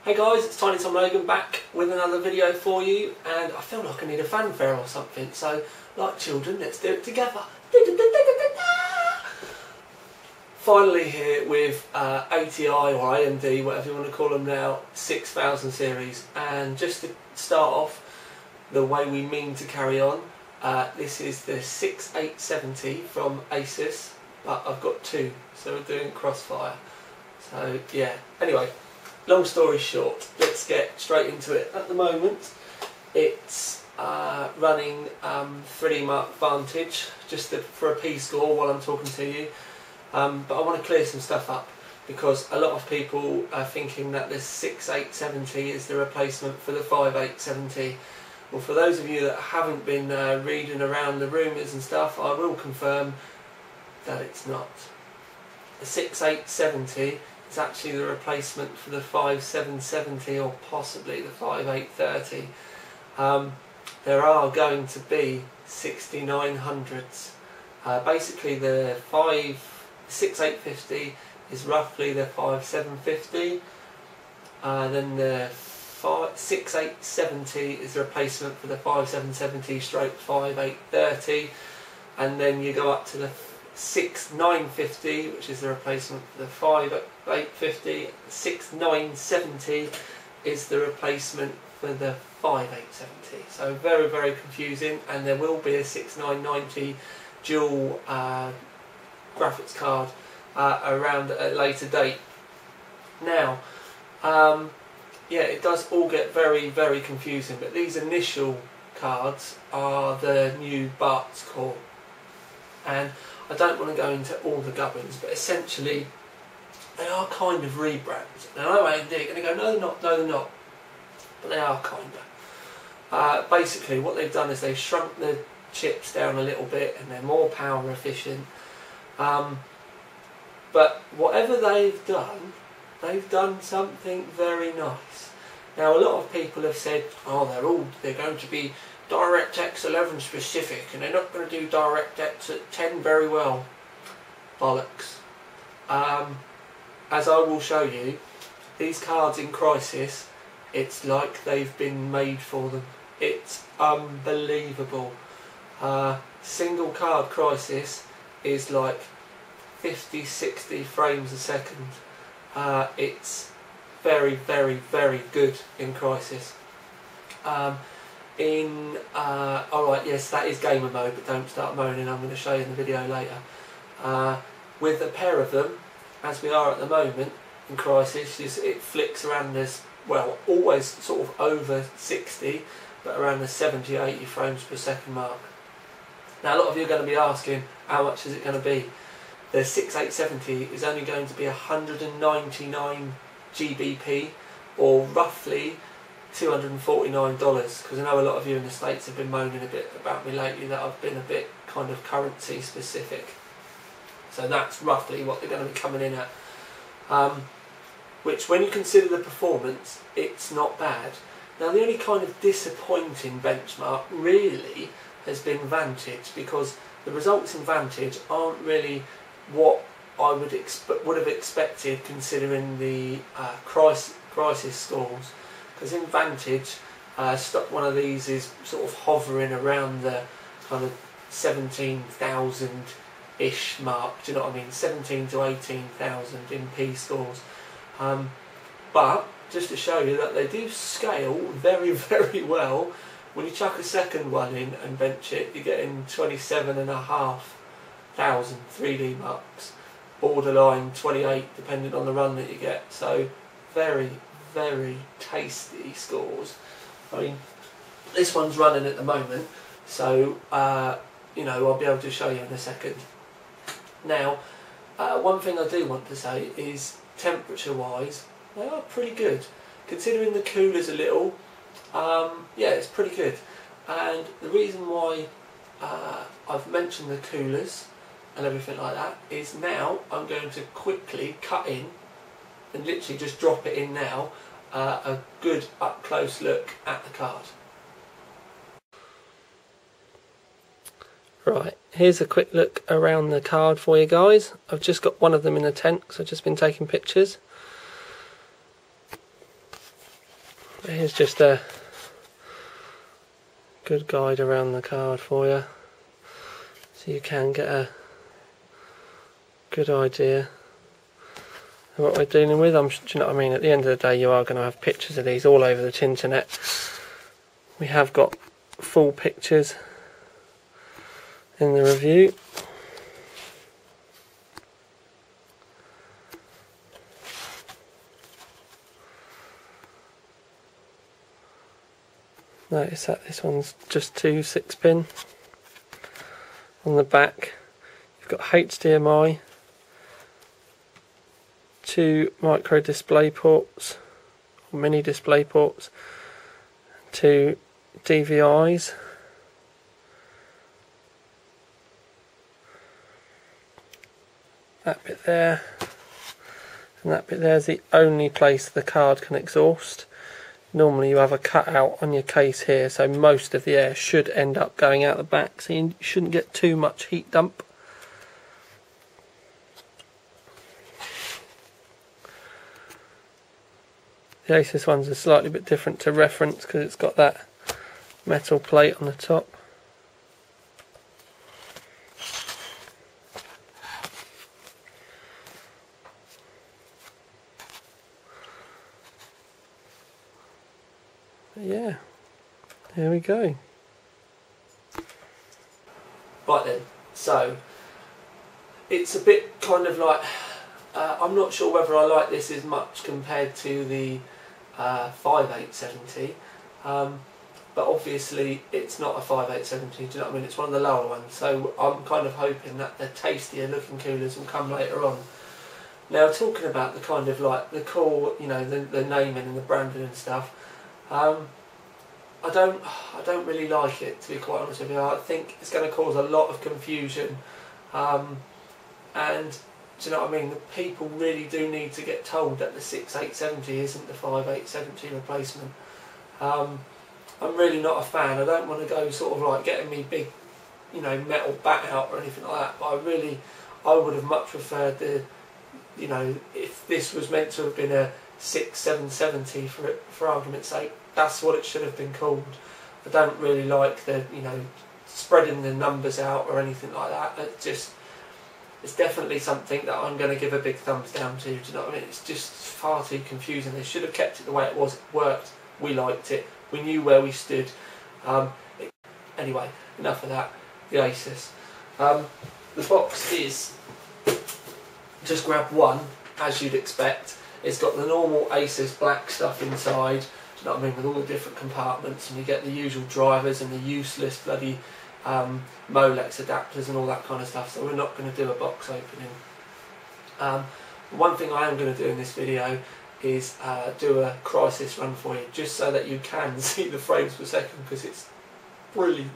Hey guys, it's Tiny Tom Logan back with another video for you, and I feel like I need a fanfare or something, so like children, let's do it together. Finally here with ATI or AMD, whatever you want to call them now, 6000 series, and just to start off the way we mean to carry on, this is the 6870 from Asus, but I've got two, so we're doing Crossfire. So yeah, anyway, long story short, let's get straight into it. At the moment, it's running 3D Mark Vantage, just for a P score while I'm talking to you. But I want to clear some stuff up, because a lot of people are thinking that the 6870 is the replacement for the 5870. Well, for those of you that haven't been reading around the rumours and stuff, I will confirm that it's not. The 6870 is actually the replacement for the 5770 or possibly the 5830. There are going to be 6900s. Basically the 6850 is roughly the 5750. Then the 6870 is the replacement for the 5770 stroke 5830, and then you go up to the 6950, which is the replacement for the 5850. 6970 is the replacement for the 5870. So very, very confusing, and there will be a 6990 dual graphics card around at a later date. Now, yeah, it does all get very, very confusing, but these initial cards are the new Bart's core, and I don't want to go into all the gubbins, but essentially they are kind of rebrands. Now I know AMD are going to go, no they're not, no they're not, but they are kind of. Basically what they've done is they've shrunk the chips down a little bit and they're more power efficient. But whatever they've done something very nice. Now a lot of people have said, oh they're going to be DirectX 11 specific and they're not going to do DirectX at 10 very well. Bollocks. As I will show you, these cards in Crysis, it's like they've been made for them. It's unbelievable. Single card Crysis is like 50-60 frames a second. It's very, very, very good in Crysis. Alright, yes, that is gamer mode, but don't start moaning, I'm going to show you in the video later. With a pair of them, as we are at the moment in Crysis, it flicks around this, well, always sort of over 60, but around the 70-80 frames per second mark. Now a lot of you are going to be asking, how much is it going to be? The 6870 is only going to be 199 GBP, or roughly $249, because I know a lot of you in the States have been moaning a bit about me lately that I've been a bit kind of currency specific. So that's roughly what they're going to be coming in at. Which, when you consider the performance, it's not bad. Now the only kind of disappointing benchmark really has been Vantage, because the results in Vantage aren't really what I would have expected considering the Crysis scores. Because in Vantage, stock one of these is sort of hovering around the kind of 17,000-ish mark, do you know what I mean? 17 to 18,000 in P scores. But, just to show you that they do scale very, very well, when you chuck a second one in and bench it, you're getting 27,500 3D marks. Borderline 28, depending on the run that you get. So, very, very tasty scores. I mean, this one's running at the moment, so you know, I'll be able to show you in a second. Now, one thing I do want to say is, temperature wise, they are pretty good. Considering the cooler's a little, yeah, it's pretty good. And the reason why I've mentioned the coolers and everything like that is now I'm going to quickly cut in and literally just drop it in now, a good up close look at the card. Right, here's a quick look around the card for you guys. I've just got one of them in the tent because I've just been taking pictures. Here's just a good guide around the card for you, so you can get a good idea of what we're dealing with. Do you know what I mean? At the end of the day, you are going to have pictures of these all over the internet. We have got full pictures in the review. Notice that this one's just 2 6-pin. On the back you've got HDMI, 2 micro display ports, or mini display ports, 2 DVIs, that bit there, and that bit there is the only place the card can exhaust. Normally you have a cutout on your case here, so most of the air should end up going out the back, so you shouldn't get too much heat dump. The Asus one's a slightly bit different to reference because it's got that metal plate on the top. Yeah, there we go. Right then, so it's a bit kind of like, I'm not sure whether I like this as much compared to the 5870, but obviously it's not a 5870, do you know what I mean? It's one of the lower ones, so I'm kind of hoping that the tastier looking coolers will come later on. Now, talking about the kind of like the cool, you know, the naming and the branding and stuff, I don't really like it, to be quite honest with you. I think it's going to cause a lot of confusion, and do you know what I mean? The people really do need to get told that the 6870 isn't the 5870 replacement. I'm really not a fan. I don't want to go sort of like getting me big, you know, metal bat out or anything like that. But I would have much preferred the, you know, if this was meant to have been a 6770 for argument's sake, that's what it should have been called. I don't really like the, you know, spreading the numbers out or anything like that. It's definitely something that I'm going to give a big thumbs down to. Do you know what I mean? It's just far too confusing. They should have kept it the way it was. It worked. We liked it. We knew where we stood. Anyway, enough of that. The Asus. The box is, just grab one, as you'd expect. It's got the normal Asus black stuff inside, do you know what I mean, with all the different compartments, and you get the usual drivers and the useless bloody Molex adapters and all that kind of stuff, so we're not going to do a box opening. One thing I am going to do in this video is do a Crysis run for you, just so that you can see the frames per second, because it's brilliant.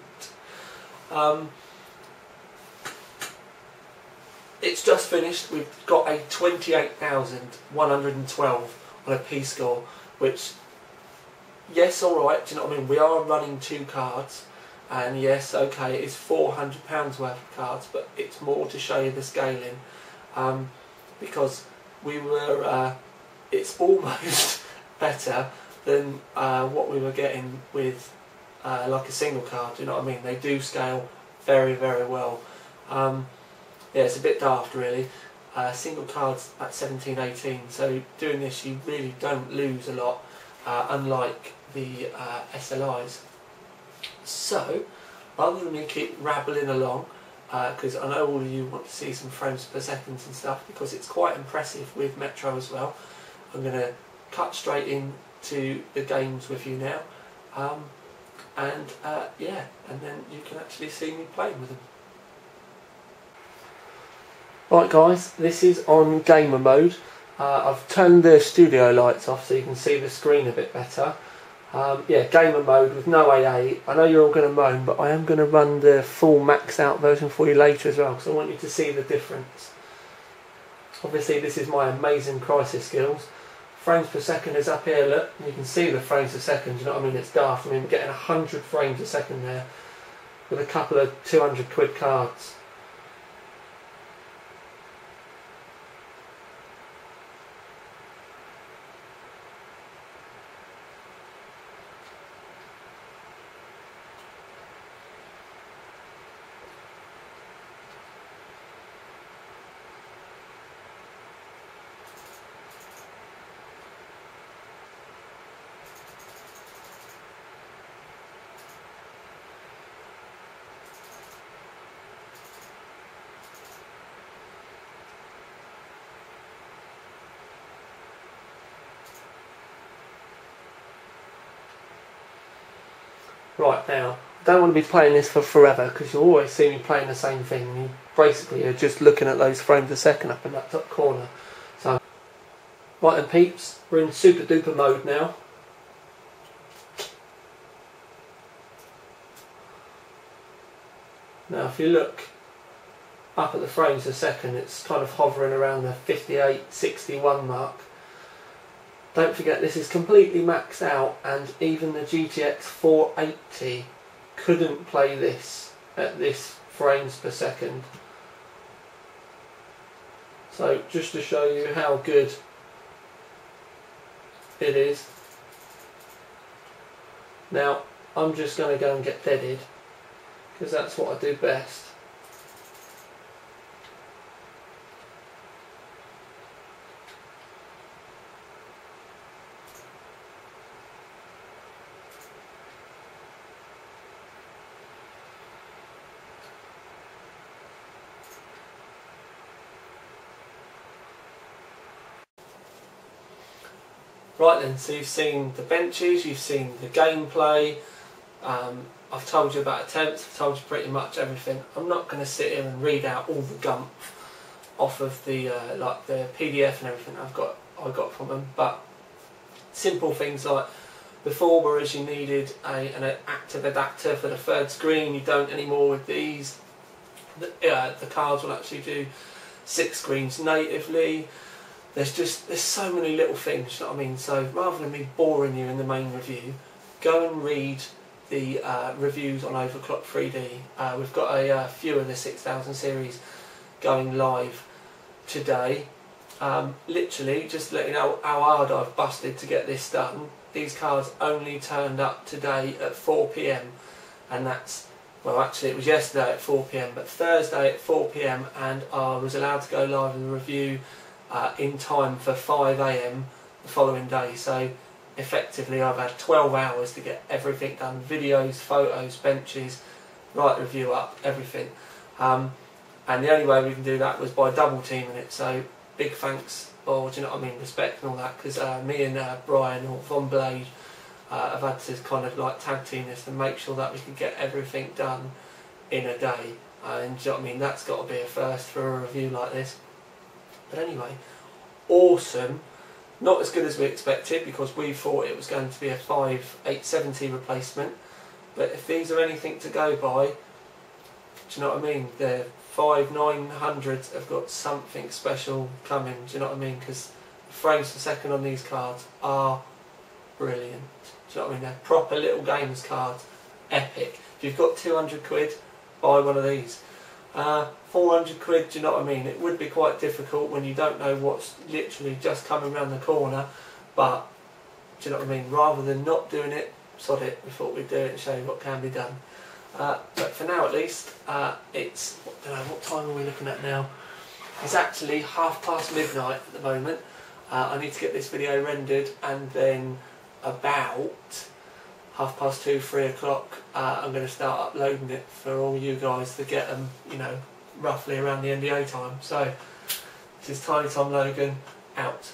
It's just finished. We've got a 28,112 on a P-score, which, yes, alright, do you know what I mean? We are running 2 cards, and yes, okay, it's £400 worth of cards, but it's more to show you the scaling, because we were, it's almost better than what we were getting with like a single card, do you know what I mean? They do scale very, very well. Yeah, it's a bit daft really. Single cards at 1718, so doing this you really don't lose a lot, unlike the SLIs. So, rather than me keep rabbling along, because I know all of you want to see some frames per second and stuff, because it's quite impressive with Metro as well, I'm going to cut straight into the games with you now, yeah, and then you can actually see me playing with them. Right guys, this is on gamer mode. I've turned the studio lights off so you can see the screen a bit better. Yeah, gamer mode with no AA. I know you're all going to moan, but I am going to run the full maxed out version for you later as well, because I want you to see the difference. Obviously this is my amazing Crysis skills. Frames per second is up here, look, and you can see the frames per second, you know what I mean? It's daft. I mean, we're getting 100 frames a second there with a couple of 200 quid cards. Right, now, I don't want to be playing this for forever because you'll always see me playing the same thing. You basically are just looking at those frames a second up in that top corner. So, right then peeps, we're in super duper mode now. Now if you look up at the frames a second, it's kind of hovering around the 58, 61 mark. Don't forget this is completely maxed out, and even the GTX 480 couldn't play this at this frames per second. So just to show you how good it is. Now I'm just going to go and get deaded because that's what I do best. Right then, so you've seen the benches, you've seen the gameplay, I've told you about attempts, I've told you pretty much everything. I'm not going to sit here and read out all the gumph off of the like the PDF and everything I got from them, but simple things like before, whereas you needed an active adapter for the third screen, you don't anymore with these. The cards will actually do 6 screens natively. There's so many little things, you know what I mean? So rather than me boring you in the main review, go and read the reviews on Overclock 3D. We've got a few of the 6000 series going live today. Literally, just to let you know how hard I've busted to get this done. These cards only turned up today at 4 PM, and that's, well actually it was yesterday at 4 PM, but Thursday at 4 PM, and I was allowed to go live with the review in time for 5 AM the following day. So effectively I've had 12 hours to get everything done, videos, photos, benches, write the review up, everything. And the only way we can do that was by double teaming it, so big thanks, or do you know what I mean, respect and all that, because me and Brian or Von Blade have had to kind of like tag team this and make sure that we can get everything done in a day. And do you know what I mean, that's got to be a first for a review like this. But anyway, awesome. Not as good as we expected because we thought it was going to be a 5870 replacement. But if these are anything to go by, do you know what I mean? The 5900s have got something special coming, do you know what I mean? Because the frames per second on these cards are brilliant. Do you know what I mean? They're proper little games cards. Epic. If you've got 200 quid, buy one of these. 400 quid, do you know what I mean? It would be quite difficult when you don't know what's literally just coming around the corner, but do you know what I mean? Rather than not doing it, sod it, we thought we'd do it and show you what can be done. But for now at least, it's, I don't know, what time are we looking at now? It's actually midnight at the moment. I need to get this video rendered, and then about 2:30, 3 o'clock, I'm going to start uploading it for all you guys to get them, you know, roughly around the NDA time. So, this is Tiny Tom Logan, out.